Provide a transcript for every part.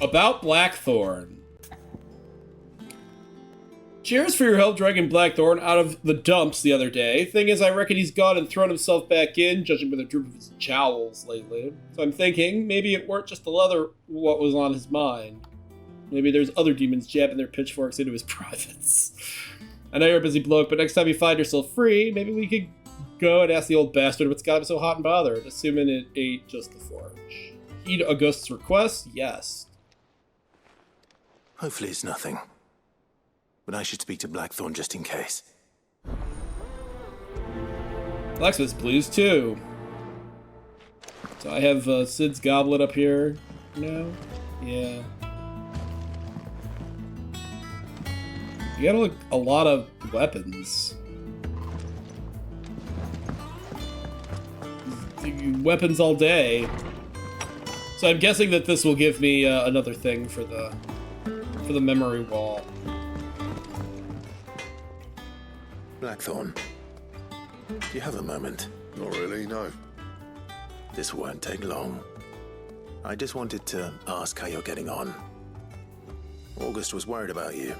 About Blackthorn. Cheers for your help dragging Blackthorn out of the dumps the other day. Thing is, I reckon he's gone and thrown himself back in, judging by the droop of his jowls lately. So I'm thinking, maybe it weren't just the leather what was on his mind. Maybe there's other demons jabbing their pitchforks into his privates. I know you're a busy bloke, but next time you find yourself free, maybe we could go and ask the old bastard what's got him so hot and bothered, assuming it ain't just the forge. Heed August's request? Yes. Hopefully it's nothing. But I should speak to Blackthorn just in case. Blacksmith's Blues too. So I have Sid's Goblet up here now. Yeah. You got a lot of weapons. Weapons all day. So I'm guessing that this will give me another thing for the memory wall. Blackthorn, do you have a moment? Not really, no. This won't take long. I just wanted to ask how you're getting on. August was worried about you,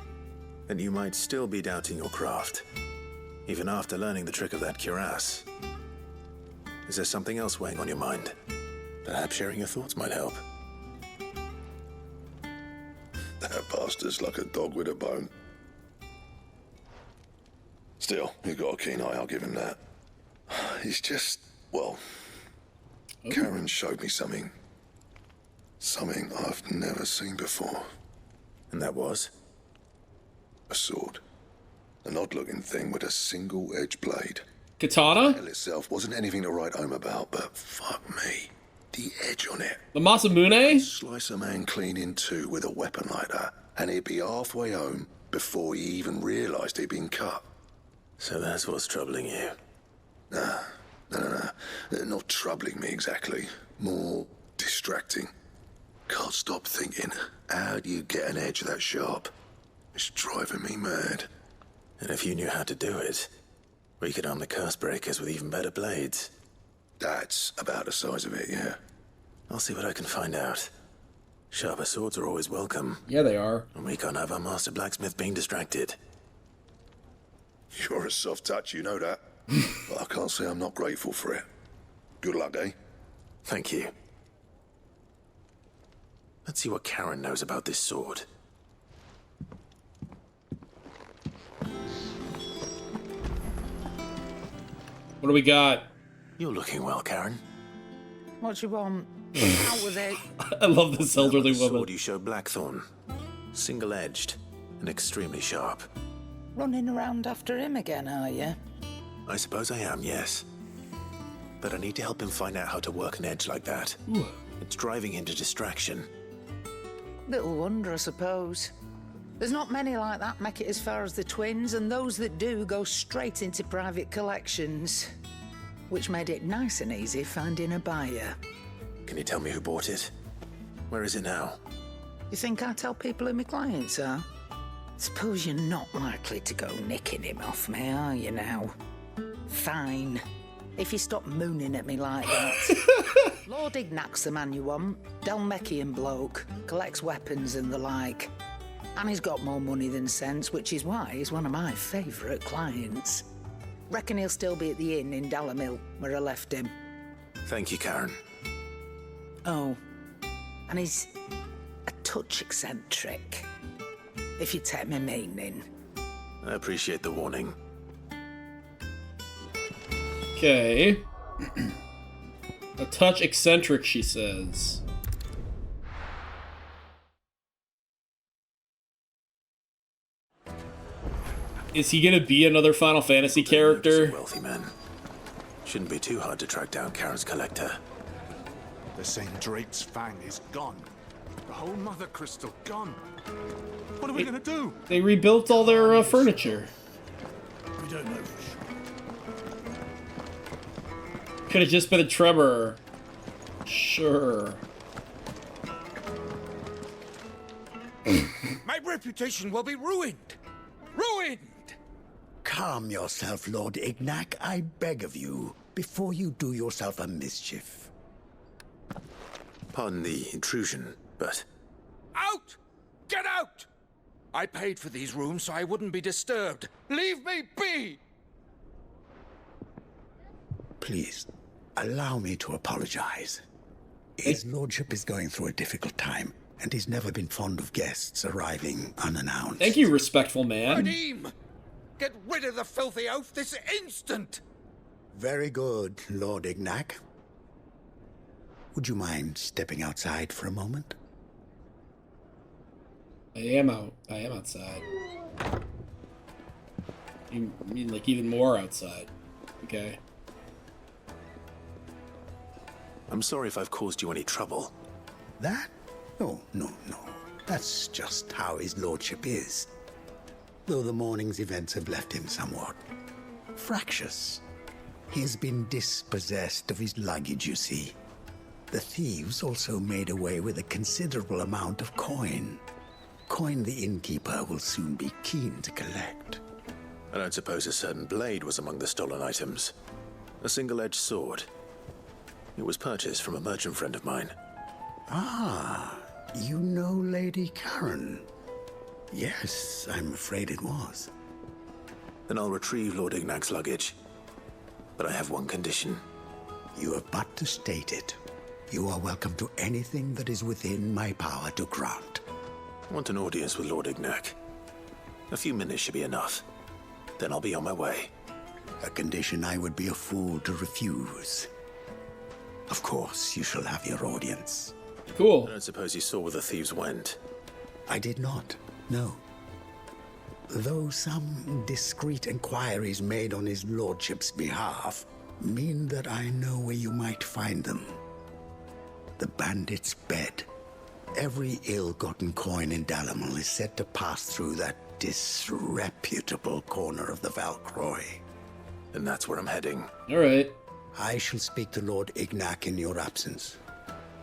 and you might still be doubting your craft, even after learning the trick of that cuirass. Is there something else weighing on your mind? Perhaps sharing your thoughts might help. That bastard's like a dog with a bone. Still, you've got a keen eye, I'll give him that. He's just, well, Karen showed me something. Something I've never seen before. And that was? A sword. An odd-looking thing with a single-edged blade. Katana? The hell itself wasn't anything to write home about, but fuck me. The edge on it. The Masamune? Slice a man clean in two with a weapon like that, and he'd be halfway home before he even realised he'd been cut. So that's what's troubling you. No. Not troubling me exactly. More distracting. Can't stop thinking, how do you get an edge that sharp? It's driving me mad. And if you knew how to do it, we could arm the curse breakers with even better blades. That's about the size of it, yeah. I'll see what I can find out. Sharper swords are always welcome. Yeah, they are. And we can't have our master blacksmith being distracted. You're a soft touch, you know that. But I can't say I'm not grateful for it. Good luck, eh? Thank you. Let's see what Karen knows about this sword. What do we got? You're looking well, Karen. What you want? Out with it. I love this elderly The sword woman. you showed Blackthorn. Single-edged and extremely sharp. Running around after him again, are you? I suppose I am, yes. But I need to help him find out how to work an edge like that. Ooh. It's driving him to distraction. Little wonder, I suppose. There's not many like that make it as far as the twins, and those that do go straight into private collections. Which made it nice and easy finding a buyer. Can you tell me who bought it? Where is it now? You think I tell people who my clients are? Suppose you're not likely to go nicking him off me, are you now? Fine. If you stop mooning at me like that. Lord Ignac's the man you want. Delmechian bloke. Collects weapons and the like. And he's got more money than sense, which is why he's one of my favourite clients. Reckon he'll still be at the inn in Dalamil, where I left him. Thank you, Karen. Oh, and he's a touch eccentric, if you take my meaning. I appreciate the warning. Okay. A touch eccentric, she says. Is he gonna be another Final Fantasy character? Wealthy man. Shouldn't be too hard to track down Karen's collector. The St. Drake's Fang is gone. The whole Mother Crystal gone. What are we gonna do? They rebuilt all their furniture. We don't know. Could have just been a tremor. Sure. My reputation will be ruined. Ruined! Calm yourself, Lord Ignac, I beg of you, before you do yourself a mischief. Pardon the intrusion, but Out! Get out! I paid for these rooms so I wouldn't be disturbed. Leave me be! Please, allow me to apologize. His lordship is going through a difficult time, and he's never been fond of guests arriving unannounced. Thank you, respectful man. Abrahm! Get rid of the filthy oaf this instant! Very good, Lord Ignac. Would you mind stepping outside for a moment? I am outside. You mean like even more outside? Okay. I'm sorry if I've caused you any trouble. That? Oh, no. That's just how his lordship is. Though the morning's events have left him somewhat fractious. He has been dispossessed of his luggage, you see. The thieves also made away with a considerable amount of coin. Coin the innkeeper will soon be keen to collect. I don't suppose a certain blade was among the stolen items. A single-edged sword. It was purchased from a merchant friend of mine. Ah, you know Lady Karen. Yes, I'm afraid it was. Then I'll retrieve Lord Ignac's luggage. But I have one condition. You have but to state it. You are welcome to anything that is within my power to grant. I want an audience with Lord Ignac. A few minutes should be enough. Then I'll be on my way. A condition I would be a fool to refuse. Of course, you shall have your audience. Cool. I don't suppose you saw where the thieves went. I did not, no. Though some discreet inquiries made on his lordship's behalf mean that I know where you might find them. The bandit's bed. Every ill-gotten coin in Dalamal is said to pass through that disreputable corner of the Valcroy. And that's where I'm heading. All right. I shall speak to Lord Ignac in your absence,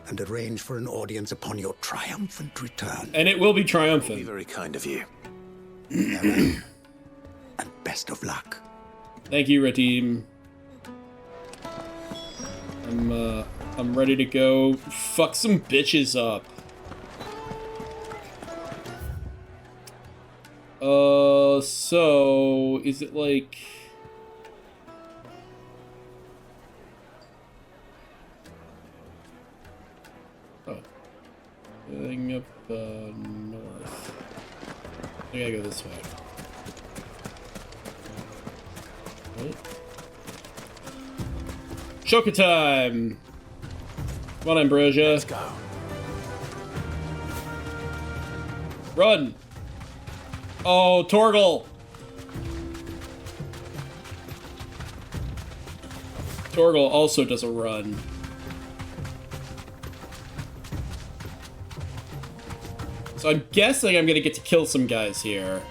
and arrange for an audience upon your triumphant return. And it will be Be triumphant. very kind of you. And best of luck. Thank you, Radim. I'm ready to go fuck some bitches up. So is it like? Oh, going up north. I gotta go this way. Right. Shoka time! Come on, Ambrosia. Let's go. Run! Oh, Torgal! Torgal also does a run. So I'm guessing I'm gonna get to kill some guys here.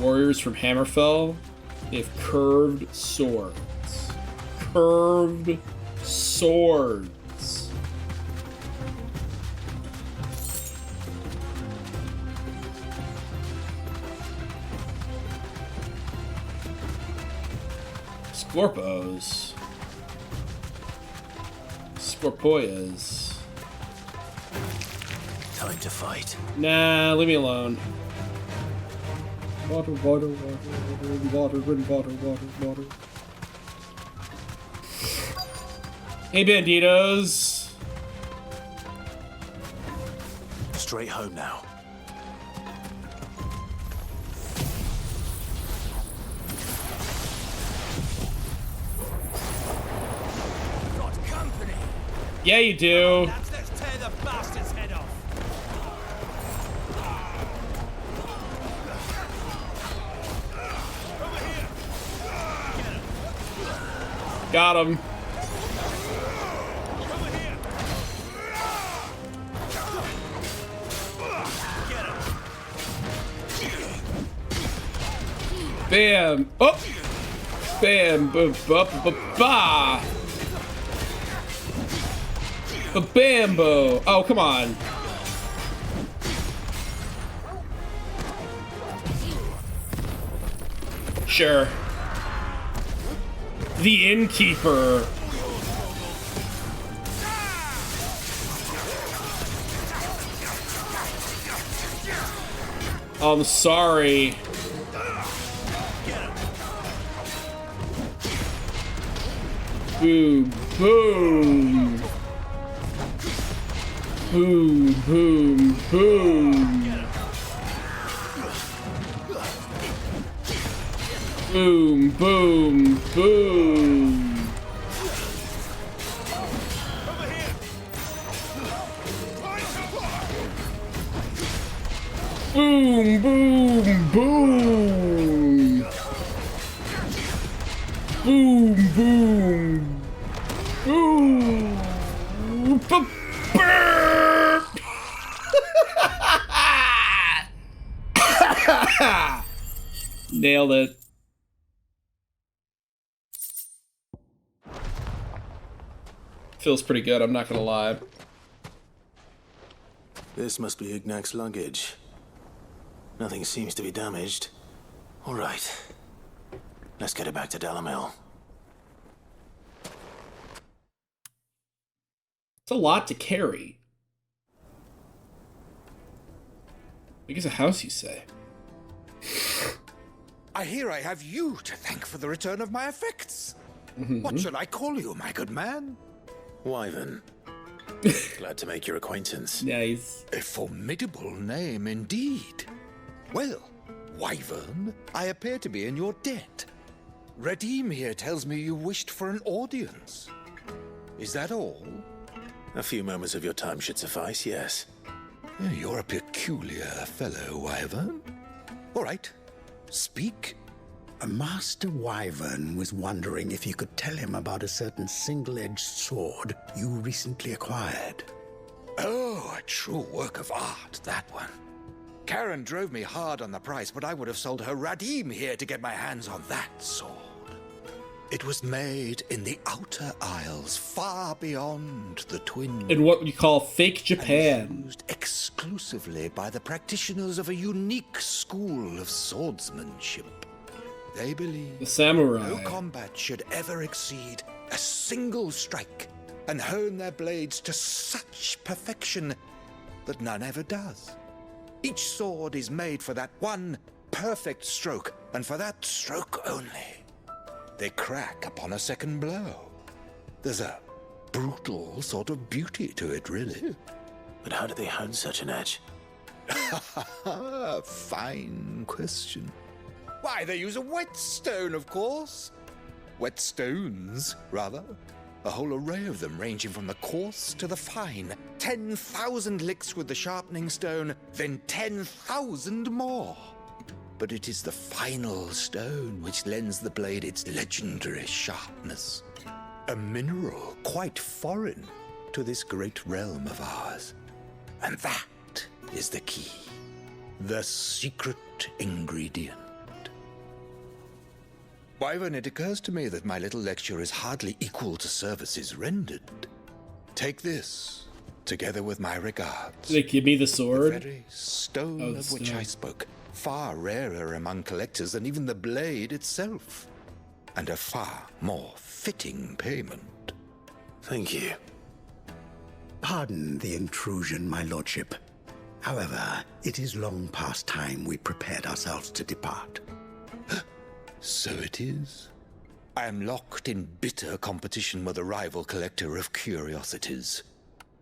Warriors from Hammerfell. They have curved swords. Curved swords. Scorpos. Scorpoyas. Time to fight. Nah, leave me alone. Water, water, water, water, water, water, water. Hey, banditos. Straight home now. Got company! Yeah, you do. Let's tear the bastard's head off! Got him. Bam. Oh. Bam. Ba ba ba ba. Ba bambo. Oh, come on. Sure. The innkeeper. I'm sorry. Boom, boom. Boom, boom, boom. Boom, boom, boom. Boom, boom, boom. Boom, boom. Boom. Burp. Nailed it. Feels pretty good, I'm not gonna lie. This must be Ignac's luggage. Nothing seems to be damaged. All right. Let's get it back to Delamil. It's a lot to carry. Big as a house, you say? I hear I have you to thank for the return of my effects. What should I call you, my good man? Wyvern. Glad to make your acquaintance. Nice. A formidable name indeed. Well, Wyvern, I appear to be in your debt. Redeem here tells me you wished for an audience. Is that all? A few moments of your time should suffice, yes. You're a peculiar fellow, Wyvern. All right, speak. Master Wyvern was wondering if you could tell him about a certain single-edged sword you recently acquired. Oh, a true work of art, that one. Karen drove me hard on the price, but I would have sold her Radim here to get my hands on that sword. It was made in the Outer Isles, far beyond the Twin. In what you call fake And Japan. used exclusively by the practitioners of a unique school of swordsmanship. They believe The samurai. no combat should ever exceed a single strike, and hone their blades to such perfection that none ever does. Each sword is made for that one perfect stroke, and for that stroke only. They crack upon a second blow. There's a brutal sort of beauty to it, really. But how do they hone such an edge? Fine question. Why, they use a whetstone, of course. Whetstones, rather. A whole array of them, ranging from the coarse to the fine. 10,000 licks with the sharpening stone, then 10,000 more. But it is the final stone which lends the blade its legendary sharpness. A mineral quite foreign to this great realm of ours. And that is the key. The secret ingredient. Wyvern, it occurs to me that my little lecture is hardly equal to services rendered. Take this, together with my regards. They give me the The sword. very stone Oh, the of which stone. I spoke, far rarer among collectors than even the blade itself, and a far more fitting payment. Thank you. Pardon the intrusion, my lordship. However, it is long past time we prepared ourselves to depart. So it is. I am locked in bitter competition with a rival collector of curiosities.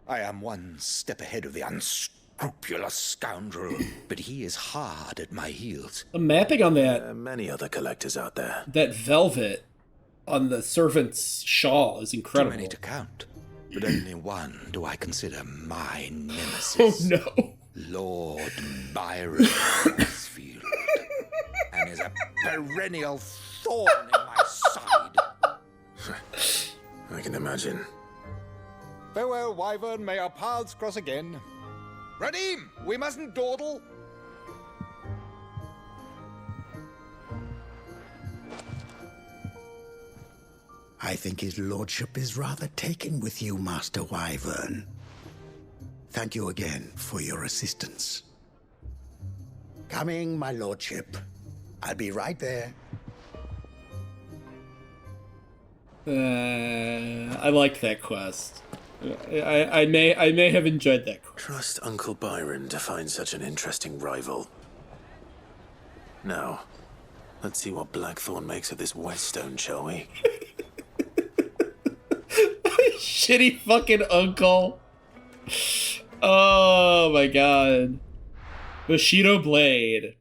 I am one step ahead of the unscrupulous scoundrel, but he is hard at my heels. The mapping on There are many other collectors out there. that velvet on the servant's shawl is Too incredible. many to count, but only one do I consider my Oh nemesis. no. Lord Byron Mansfield, and is a perennial thorn in my side. I can imagine. Farewell, Wyvern. May our paths cross again. Radim, we mustn't dawdle. I think his lordship is rather taken with you, Master Wyvern. Thank you again for your assistance. Coming, my lordship. I'll be right there. I liked that quest. I may have enjoyed that quest. Trust Uncle Byron to find such an interesting rival. Now, let's see what Blackthorn makes of this whetstone, shall we? Shitty fucking uncle. Oh my god. Bushido Blade.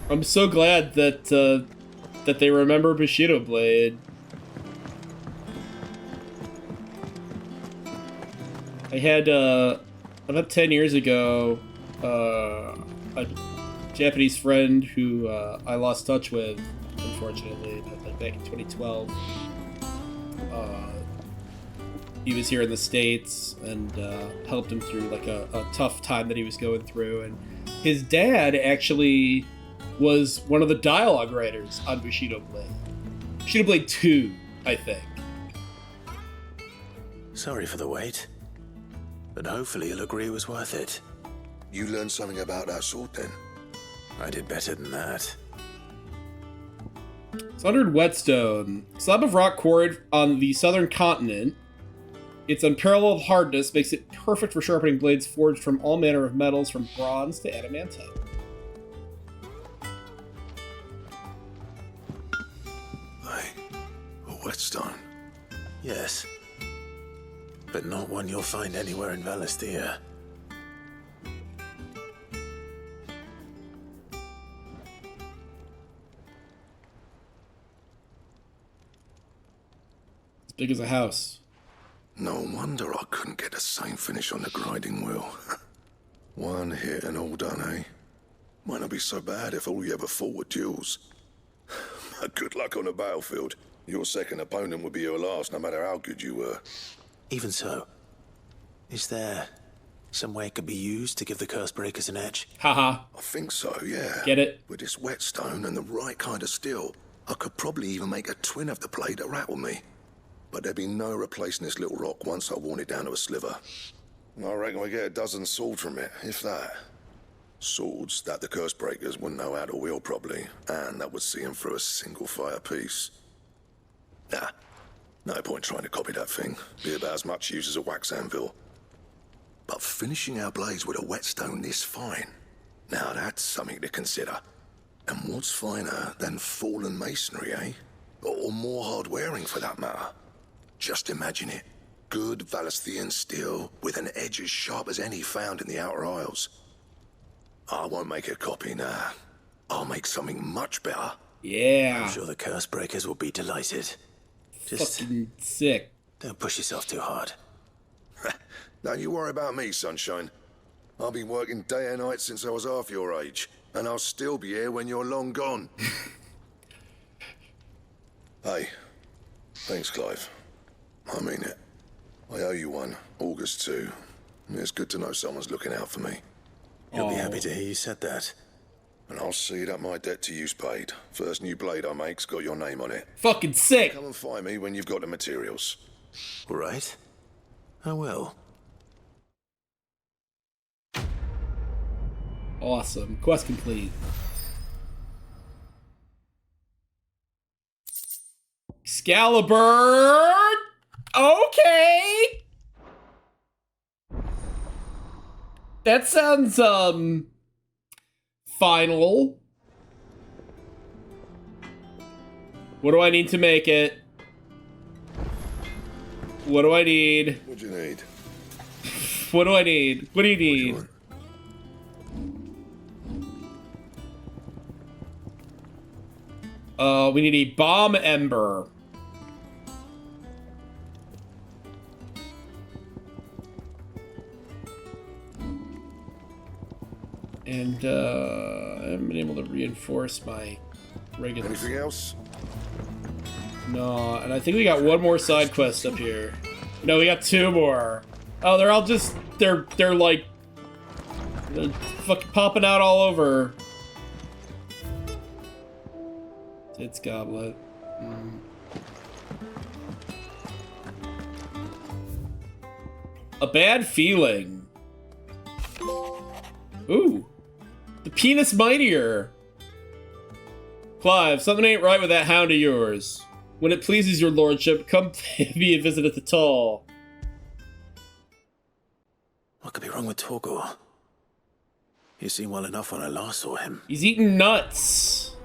I'm so glad that that they remember Bushido Blade. I had about 10 years ago a Japanese friend who I lost touch with, unfortunately, back in 2012. He was here in the States and helped him through like a tough time that he was going through. And his dad actually was one of the dialogue writers on Bushido Blade. Bushido Blade 2, I think. Sorry for the wait, but hopefully you'll agree it was worth it. You learned something about that sword then? I did better than that. Sundered Whetstone. Slab of rock quarried on the southern continent. Its unparalleled hardness makes it perfect for sharpening blades forged from all manner of metals, from bronze to adamantite. Hey, a whetstone? Yes. But not one you'll find anywhere in Valisthea. As big as a house. No wonder I couldn't get the same finish on the grinding wheel. One hit and all done, eh? Might not be so bad if all you ever fought were duels. Good luck on the battlefield. Your second opponent would be your last, no matter how good you were. Even so, is there some way it could be used to give the Curse Breakers an edge? Haha. I think so, yeah. Get it? With this whetstone and the right kind of steel, I could probably even make a twin of the blade that rattled me. But there'd be no replacing this little rock once I worn it down to a sliver. I reckon we get a dozen swords from it, if that. Swords that the Curse Breakers wouldn't know how to wield properly, and that would see them through a single fire piece. Nah, no point trying to copy that thing. Be about as much use as a wax anvil. But finishing our blades with a whetstone this fine, now that's something to consider. And what's finer than fallen masonry, eh? Or more hard-wearing, for that matter. Just imagine it. Good Valisthean steel with an edge as sharp as any found in the Outer Isles. I won't make a copy, nah. I'll make something much better. Yeah. I'm sure the Curse Breakers will be delighted. Just Fucking sick. don't push yourself too hard. Don't you worry about me, sunshine. I've been working day and night since I was half your age, and I'll still be here when you're long gone. Hey, thanks, Clive. I mean it. I owe you one, August too. It's good to know someone's looking out for me. You'll be happy to hear you said that. And I'll see that my debt to you's paid. First new blade I make's got your name on it. Fucking sick. Come and find me when you've got the materials. All right. I will. Awesome. Quest complete. Excalibur! Okay! That sounds, final. What do I need to make it? What do I need? What do you need? What do I need? What do you need? What do you want? We need a bomb ember. And, I haven't been able to reinforce my regular... Anything else? No, and I think we got one more side quest up here. No, we got two more. Oh, they're all just... They're like... They're fucking popping out all over. It's Goblet. A bad feeling. Ooh. The Penis Mightier. Clive, something ain't right with that hound of yours. When it pleases your lordship, come pay me a visit at the Tall. What could be wrong with Torgor? He seemed well enough when I last saw him. He's eating nuts.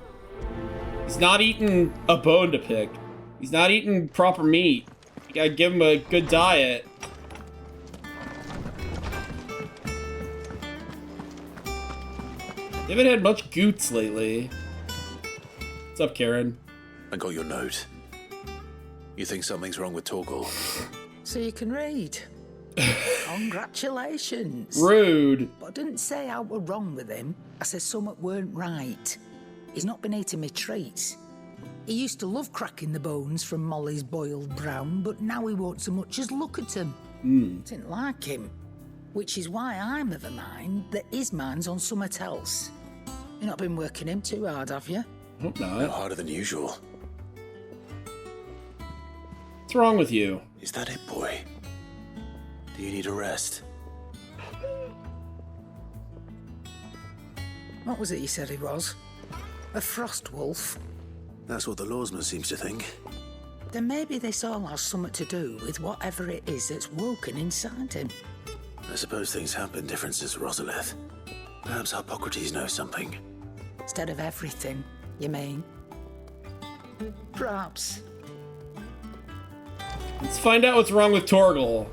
He's not eating a bone to pick. He's not eating proper meat. You gotta give him a good diet. They haven't had much goots lately. What's up, Karen? I got your note. You think something's wrong with Torgor? So you can read. Congratulations. Rude. But I didn't say I were wrong with him. I said something weren't right. He's not been eating me treats. He used to love cracking the bones from Molly's boiled brown, but now he won't so much as look at them. Didn't like him. Which is why I'm of a mind that his mind's on something else. You've not been working him too hard, have you? Hope No not. harder than usual. What's wrong with you? Is that it, boy? Do you need a rest? What was it you said he was? A frost wolf? That's what the lawsman seems to think. Then maybe this all has something to do with whatever it is that's woken inside him. I suppose things have been different since Rosalith. Perhaps Hippocrates knows something. Instead of everything, you mean? Perhaps. Let's find out what's wrong with Torgal.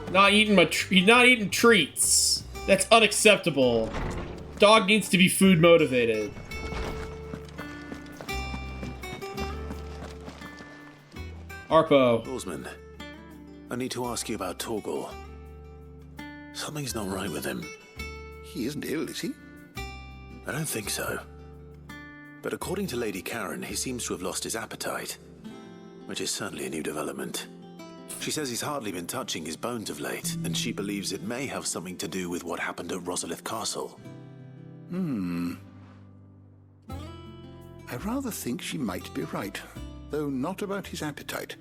He's not eating treats. That's unacceptable. Dog needs to be food motivated. Arpo. Lawsman, I need to ask you about Torgal. Something's not right with him. He isn't ill, is he? I don't think so. But according to Lady Karen, he seems to have lost his appetite, which is certainly a new development. She says he's hardly been touching his bones of late, and she believes it may have something to do with what happened at Rosalith Castle. I rather think she might be right, though not about his appetite.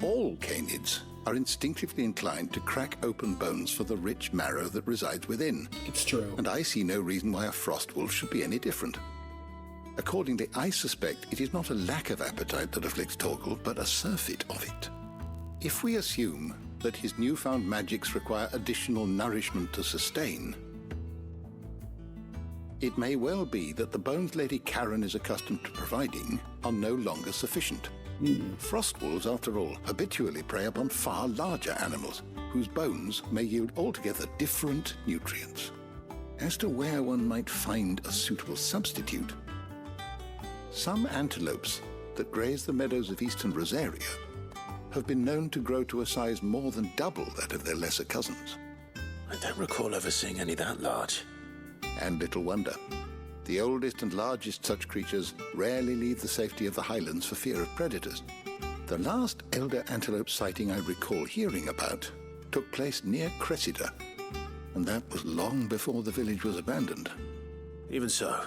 All canids are instinctively inclined to crack open bones for the rich marrow that resides within. It's true. And I see no reason why a frost wolf should be any different. Accordingly, I suspect it is not a lack of appetite that afflicts Torgal, but a surfeit of it. If we assume that his newfound magics require additional nourishment to sustain, it may well be that the bones Lady Karen is accustomed to providing are no longer sufficient. Frost wolves, after all, habitually prey upon far larger animals, whose bones may yield altogether different nutrients. As to where one might find a suitable substitute, some antelopes that graze the meadows of eastern Rosaria have been known to grow to a size more than double that of their lesser cousins. I don't recall ever seeing any that large. And little wonder. The oldest and largest such creatures rarely leave the safety of the highlands for fear of predators. The last elder antelope sighting I recall hearing about took place near Cressida, and that was long before the village was abandoned. Even so,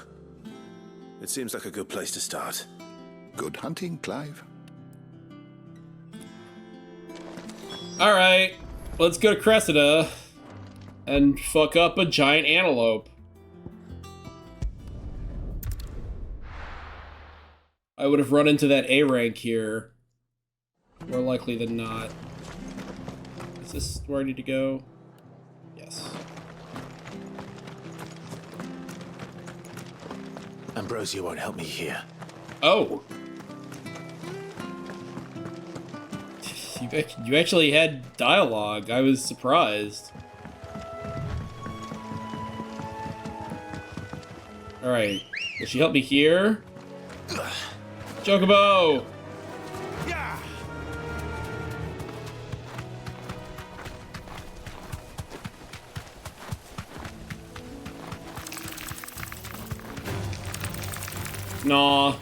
it seems like a good place to start. Good hunting, Clive. Alright, let's go to Cressida and fuck up a giant antelope. I would have run into that A rank here. More likely than not. Is this where I need to go? Yes. Ambrosia won't help me here. Oh! You actually had dialogue. I was surprised. Alright. Will she help me here? Chocobo! Nah.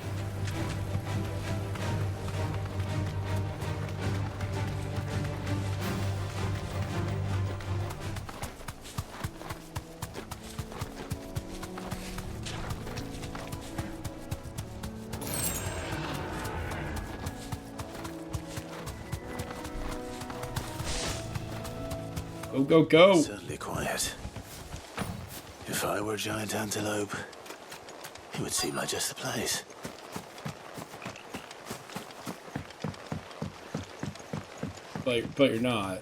Go, go, go. Certainly quiet. If I were a giant antelope, it would seem like just the place. but you're not.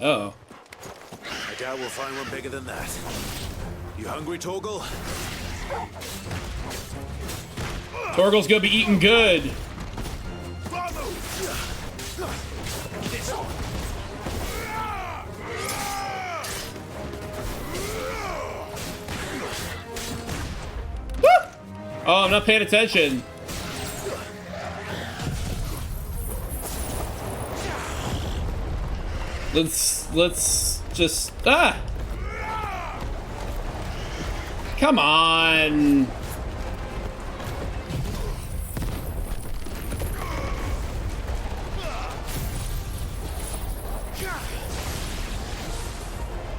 Oh. I doubt we'll find one bigger than that. You hungry, Torgal? Torgal's gonna be eating good. Oh, I'm not paying attention. Let's just come on.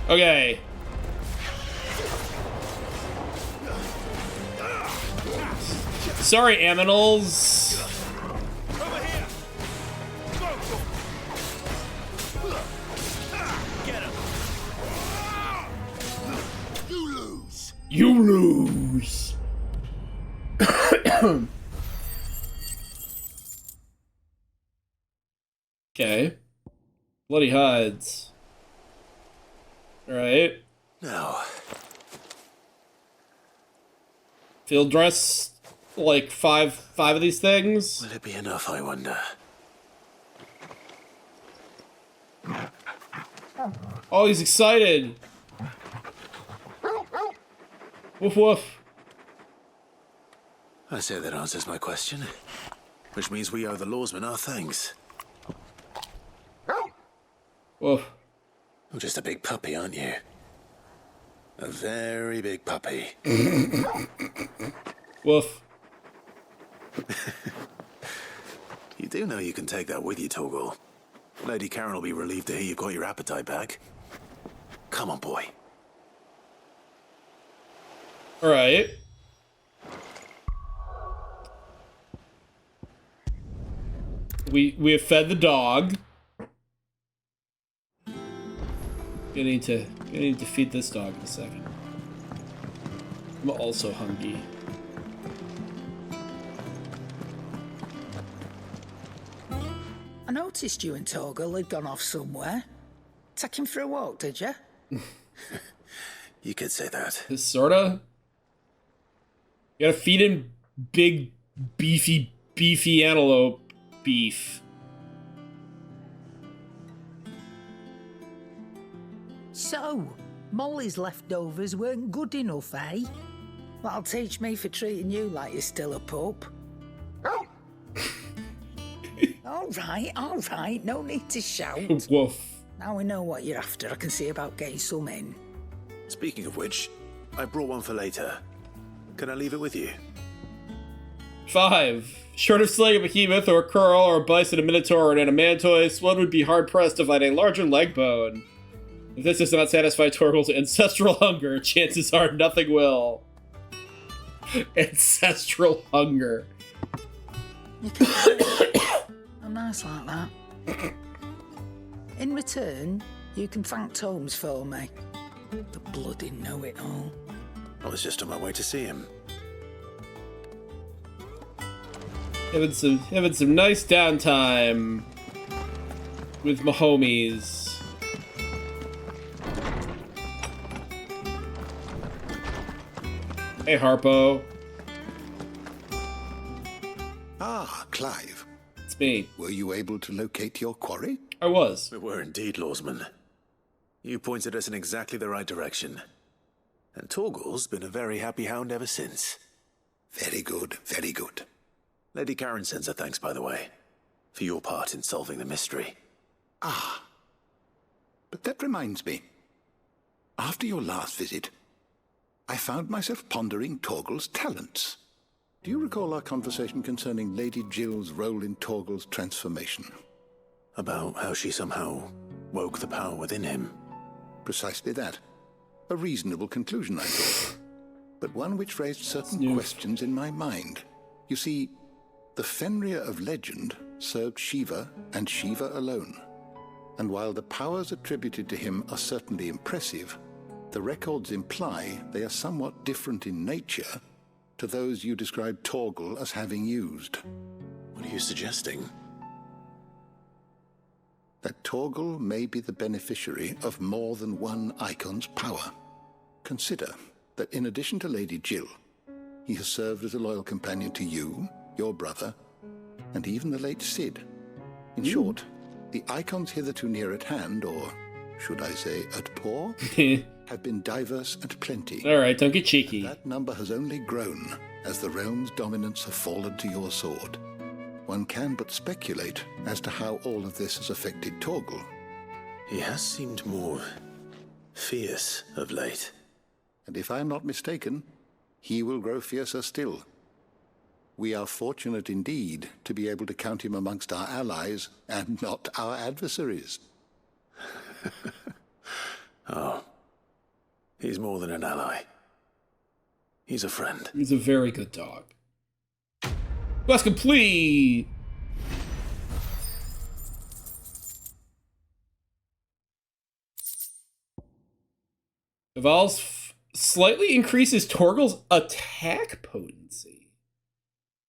Okay. Sorry, aminals. Over here. Go. Get him. You lose. You lose. Okay. Bloody hides. Alright. No. Field dress like five of these things. Will it be enough, I wonder? Oh, he's excited. Woof woof. I say that answers my question. Which means we owe the lawsmen our thanks. Woof. You're just a big puppy, aren't you? A very big puppy. Woof. You do know you can take that with you, Torgal. Lady Karen will be relieved to hear you got your appetite back. Come on, boy. Alright. We have fed the dog. Gonna need to feed this dog in a second. I'm also hungry. I noticed you and Torgal had gone off somewhere. Take him for a walk, did you? You could say that. Sorta. You gotta feed him big, beefy antelope beef. So, Molly's leftovers weren't good enough, eh? That'll teach me for treating you like you're still a pup. All right, no need to shout. Woof. Now we know what you're after. I can see about getting some in. Speaking of which, I brought one for later. Can I leave it with you? 5. Short of slaying a behemoth or a curl or a bison, a minotaur, or an adamantoise, one would be hard-pressed to find a larger leg bone. If this does not satisfy Torgal's ancestral hunger, chances are nothing will. Ancestral hunger. You can't say I'm nice like that. In return, you can thank Tomes for me. The bloody know-it-all. I was just on my way to see him. Having some nice downtime with my homies. Hey, Harpo. Ah, Clive. It's me. Were you able to locate your quarry? I was. We were indeed, lawsman. You pointed us in exactly the right direction. And Torgal's been a very happy hound ever since. Very good, very good. Lady Karen sends her thanks, by the way, for your part in solving the mystery. Ah. But that reminds me. After your last visit, I found myself pondering Torgal's talents. Do you recall our conversation concerning Lady Jill's role in Torgal's transformation? About how she somehow woke the power within him. Precisely that. A reasonable conclusion, I thought. But one which raised certain questions in my mind. You see, the Fenrir of legend served Shiva and Shiva alone. And while the powers attributed to him are certainly impressive, the records imply they are somewhat different in nature to those you described Torgal as having used. What are you suggesting? that Torgal may be the beneficiary of more than one Icon's power. Consider that in addition to Lady Jill, he has served as a loyal companion to you, your brother, and even the late Cid. In short, the Icons hitherto near at hand, or should I say at paw, have been diverse and plenty. All right, don't get cheeky. That number has only grown as the realm's dominance have fallen to your sword. One can but speculate as to how all of this has affected Torgal. He has seemed more fierce of late. And if I am not mistaken, he will grow fiercer still. We are fortunate indeed to be able to count him amongst our allies and not our adversaries. Oh, he's more than an ally. He's a friend. He's a very good dog. Quest complete! Evolves slightly increases Torgal's attack potency.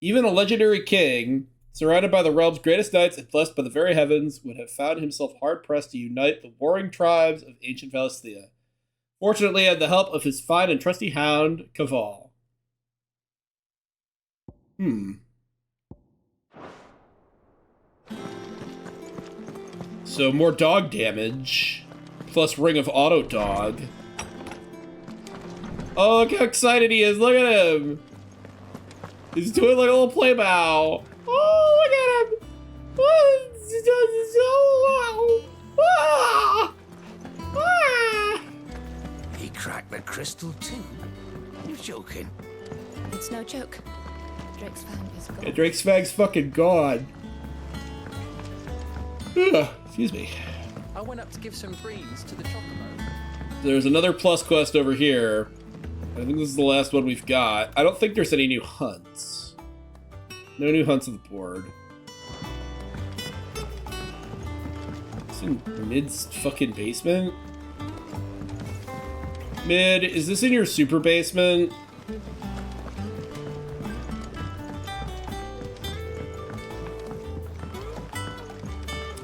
Even a legendary king, surrounded by the realm's greatest knights and blessed by the very heavens, would have found himself hard-pressed to unite the warring tribes of ancient Valisthea. Fortunately, he had the help of his fine and trusty hound, Caval. So more dog damage, plus Ring of Auto Dog. Oh, look how excited he is! Look at him! He's doing like a little play bow. Oh, look at him! Oh, ah! Ah! He cracked the crystal too. You're joking. It's no joke. Drake's fang is gone. Yeah, Drake's fang's fucking gone. Ugh, excuse me. I went up to give some greens to the chocobo. There's another plus quest over here. I think this is the last one we've got. I don't think there's any new hunts. No new hunts on the board. It's in Mid's fucking basement? Mid, is this in your super basement?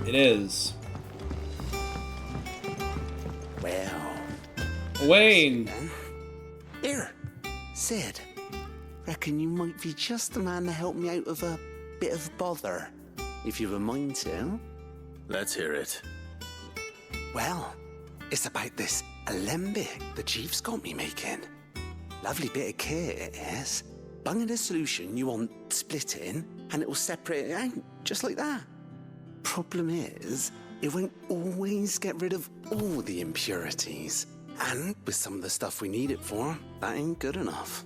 It is. Well, Wayne! here, Sid. Reckon you might be just the man to help me out of a bit of bother, if you've a mind to. Let's hear it. Well, it's about this alembic the chief's got me making. Lovely bit of kit it is. Bung in a solution you want splitting, and it will separate it out, just like that. Problem is, it won't always get rid of all the impurities. And with some of the stuff we need it for, that ain't good enough.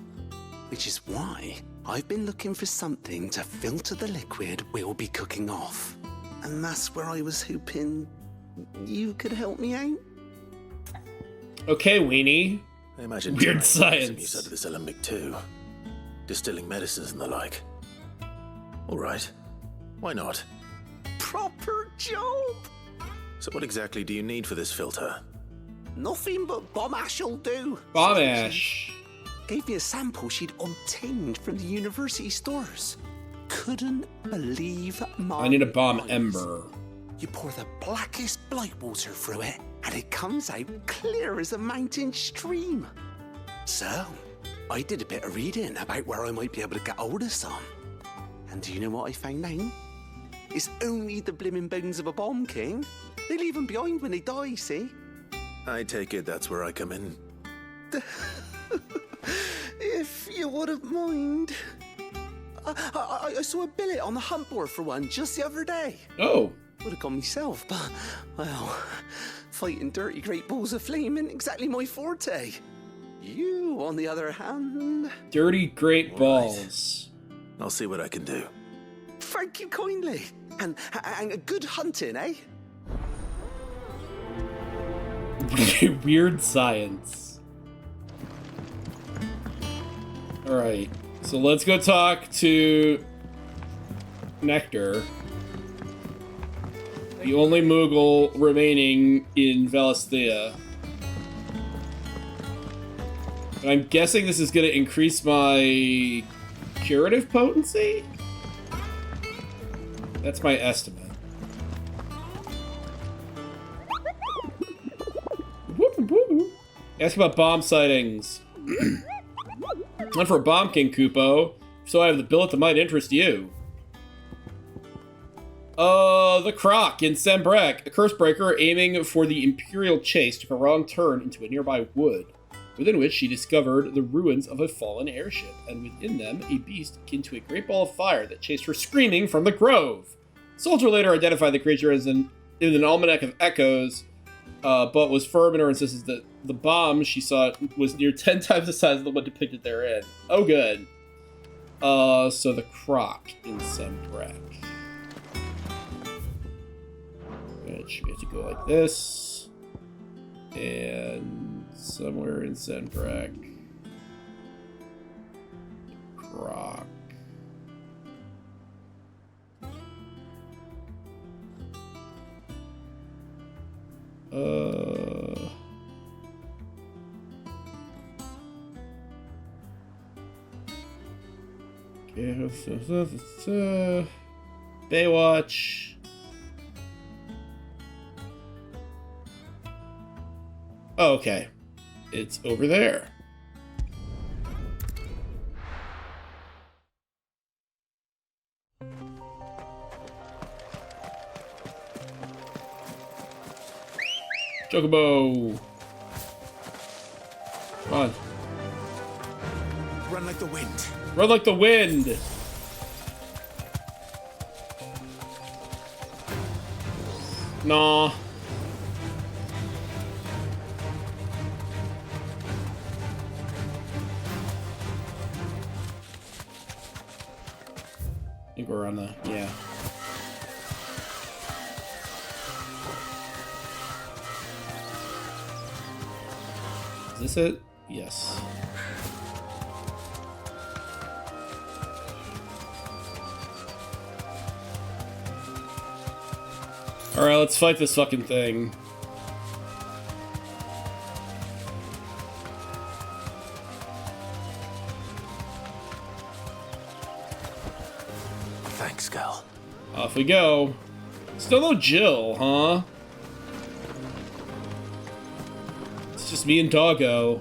Which is why I've been looking for something to filter the liquid we'll be cooking off. And that's where I was hoping you could help me out. Okay, Weenie. I imagine Weird Terran science. some use out of this alembic too. Distilling medicines and the like. All right. Why not? Proper job! So what exactly do you need for this filter? Nothing but bomb ash'll do. Bomb ash. Gave me a sample she'd obtained from the university stores. Couldn't believe my I need a bomb eyes. ember. You pour the blackest blight water through it, and it comes out clear as a mountain stream. So, I did a bit of reading about where I might be able to get hold of some. And do you know what I found out? It's only the blimmin' bones of a bomb king. They leave them behind when they die, see? I take it that's where I come in. If you wouldn't mind. I saw a billet on the hunt board for one just the other day. Oh. Would have gone myself, but, well, fighting dirty great balls of flame ain't exactly my forte. You, on the other hand... Dirty great balls. I'll see what I can do. Thank you kindly. And good hunting, eh? Weird science. Alright, so let's go talk to Nectar, the only Moogle remaining in Valisthea. And I'm guessing this is going to increase my curative potency? That's my estimate. Ask about bomb sightings. Not for a bomb king, Kupo. So I have the billet that might interest you. The Croc in Sembrek. A curse breaker aiming for the Imperial chase took a wrong turn into a nearby wood, within which she discovered the ruins of a fallen airship, and within them a beast akin to a great ball of fire that chased her screaming from the grove. Soldier later identified the creature as in an almanac of echoes, but was firm in her insistence that the bomb she saw was near 10 times the size of the one depicted therein. Oh, good. So the Croc in Sembrek. Which we have to go like this. And somewhere in Sembrek. Croc. Baywatch. Oh, okay. It's over there. Chocobo. Come on. Run like the wind. Run like the wind. Nah. I think we're on the, yeah. Is this it? Yes. Alright, let's fight this fucking thing. Thanks, Gal. Off we go. Still no Jill, huh? It's just me and Doggo.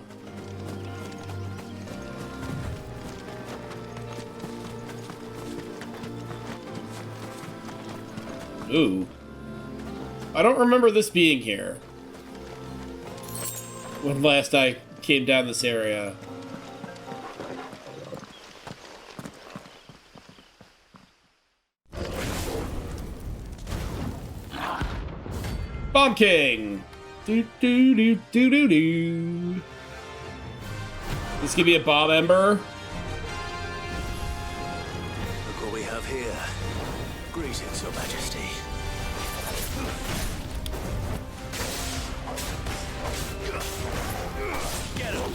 Ooh. I don't remember this being here. When last I came down this area. Bomb King! Do do do do do do. This could be a bomb ember. Look what we have here. Greetings, Your Majesty. Get him!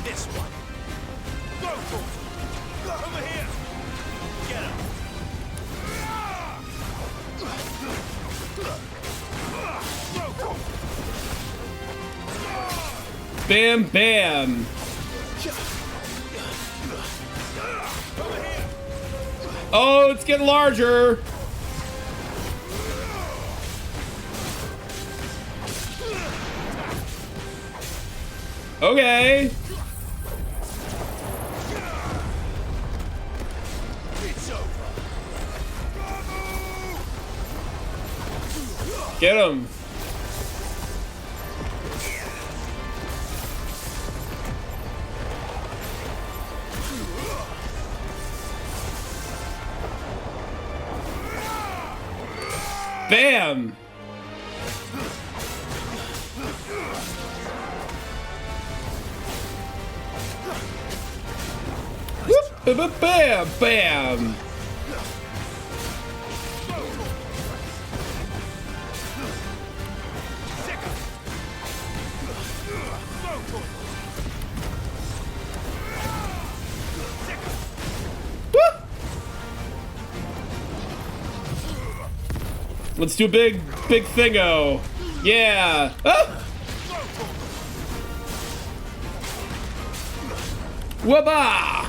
This one. Go for it! Over here! Get him! Bam, bam! Oh, it's getting larger! Okay. Get him. Bam. Whoop, bam, bam. Let's do a big thingo. Yeah. Ah! Wabba!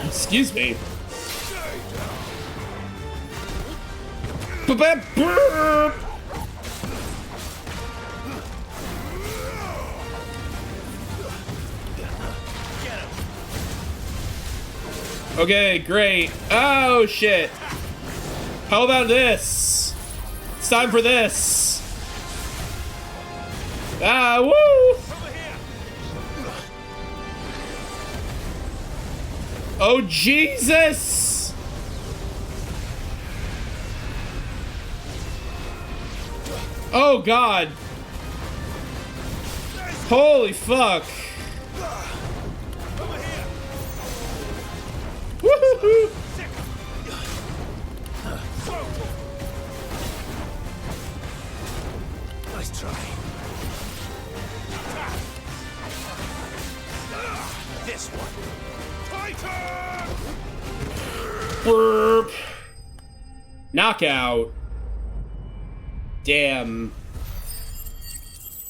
Excuse me. Okay, great. Oh, shit. How about this? It's time for this. Ah, woo! Oh, Jesus! Oh, God. Holy fuck. Woo-hoo-hoo. Nice try. This one. Burp. Knockout. Damn.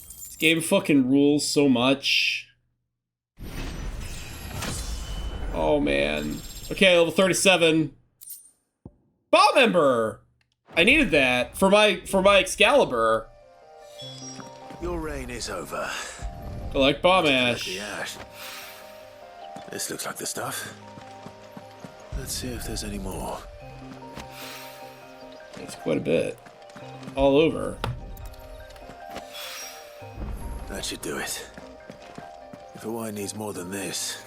This game fucking rules so much. Oh man. Okay, level 37. Bomb Ember! I needed that for my Excalibur. Your reign is over. Collect bomb ash. The ash. This looks like the stuff. Let's see if there's any more. It's quite a bit. All over. That should do it. If Hawaii needs more than this,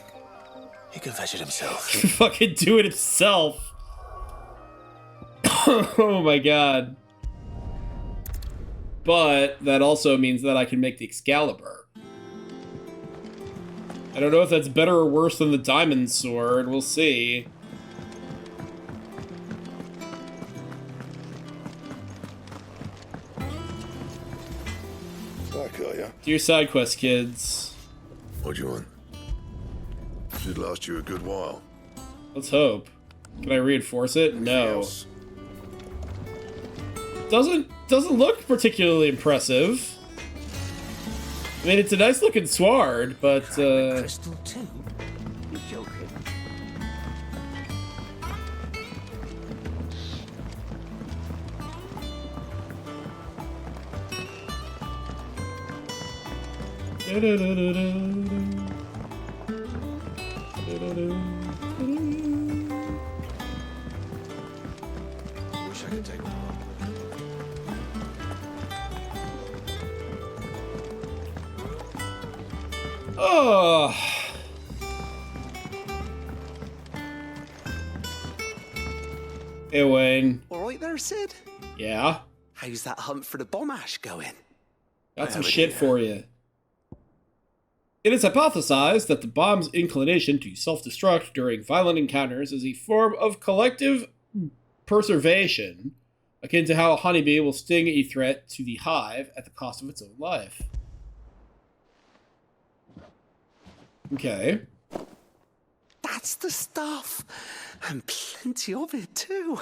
he can fetch it himself. Fucking do it himself. Oh my god. But that also means that I can make the Excalibur. I don't know if that's better or worse than the Diamond Sword. We'll see. Back, are ya? Do your side quest, kids. What do you want? Should last you a good while. Let's hope. Can I reinforce it? No. Else? Doesn't look particularly impressive. I mean, it's a nice looking sword, but Crystal too? You're joking. Wish I could take one. oh. Hey, Wayne. All right there, Sid? Yeah? How's that hunt for the bomb ash going? Got some shit for you. It is hypothesized that the bomb's inclination to self-destruct during violent encounters is a form of collective preservation, akin to how a honeybee will sting a threat to the hive at the cost of its own life. Okay. That's the stuff. And plenty of it, too.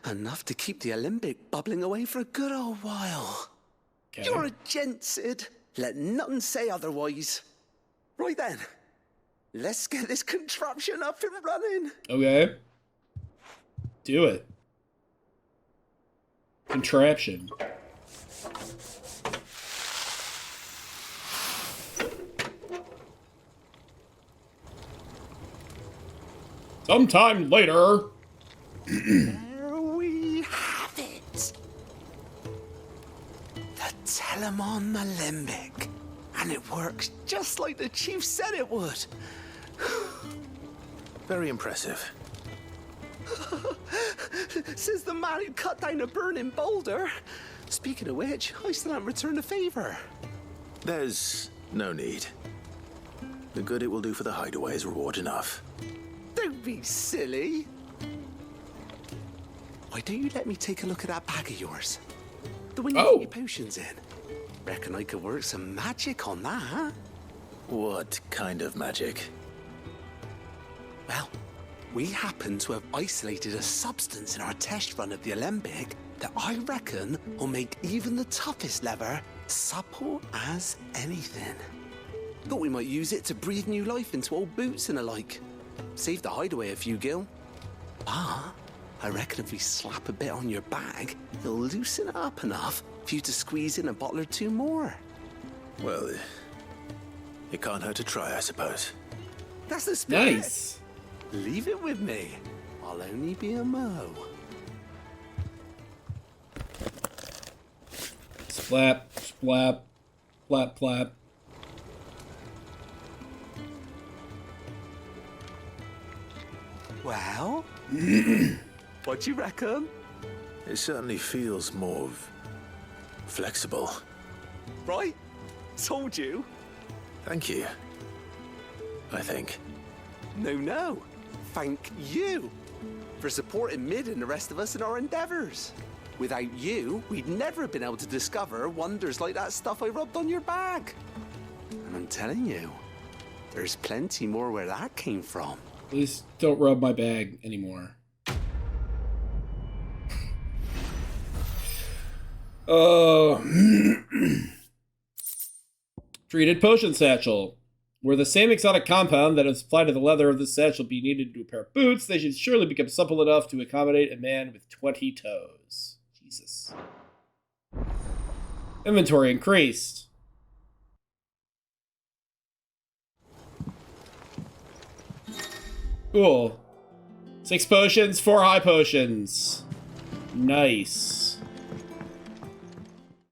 Enough to keep the Olympic bubbling away for a good old while. Okay. You're a gent, Sid. Let nothing say otherwise. Right then. Let's get this contraption up and running. Okay. Do it. Contraption. Sometime later. There we have it. The Telemon Alembic. And it works just like the chief said it would. Very impressive. Says the man who cut down a burning boulder. Speaking of which, I still haven't returned the favor. There's no need. The good it will do for the hideaway is reward enough. Don't be silly. Why don't you let me take a look at that bag of yours? The one you put your potions in. Reckon I could work some magic on that, huh? What kind of magic? Well, we happen to have isolated a substance in our test run of the Alembic that I reckon will make even the toughest leather supple as anything. Thought we might use it to breathe new life into old boots and the like. Saved the hideaway a few gil. Ah, I reckon if we slap a bit on your bag, it'll loosen it up enough for you to squeeze in a bottle or two more. Well, it can't hurt to try, I suppose. That's the spirit. Nice. Leave it with me. I'll only be a mo. Splap, splap, flap, flap. Well, what you reckon? It certainly feels more flexible. Right? Told you. Thank you. I think. No. Thank you for supporting Mid and the rest of us in our endeavors. Without you, we'd never have been able to discover wonders like that stuff I rubbed on your bag. And I'm telling you, there's plenty more where that came from. Please don't rub my bag anymore. Oh. Treated potion satchel. Were the same exotic compound that is applied to the leather of this satchel be needed to a pair of boots, they should surely become supple enough to accommodate a man with 20 toes. Jesus. Inventory increased. Cool. 6 potions, 4 high potions. Nice.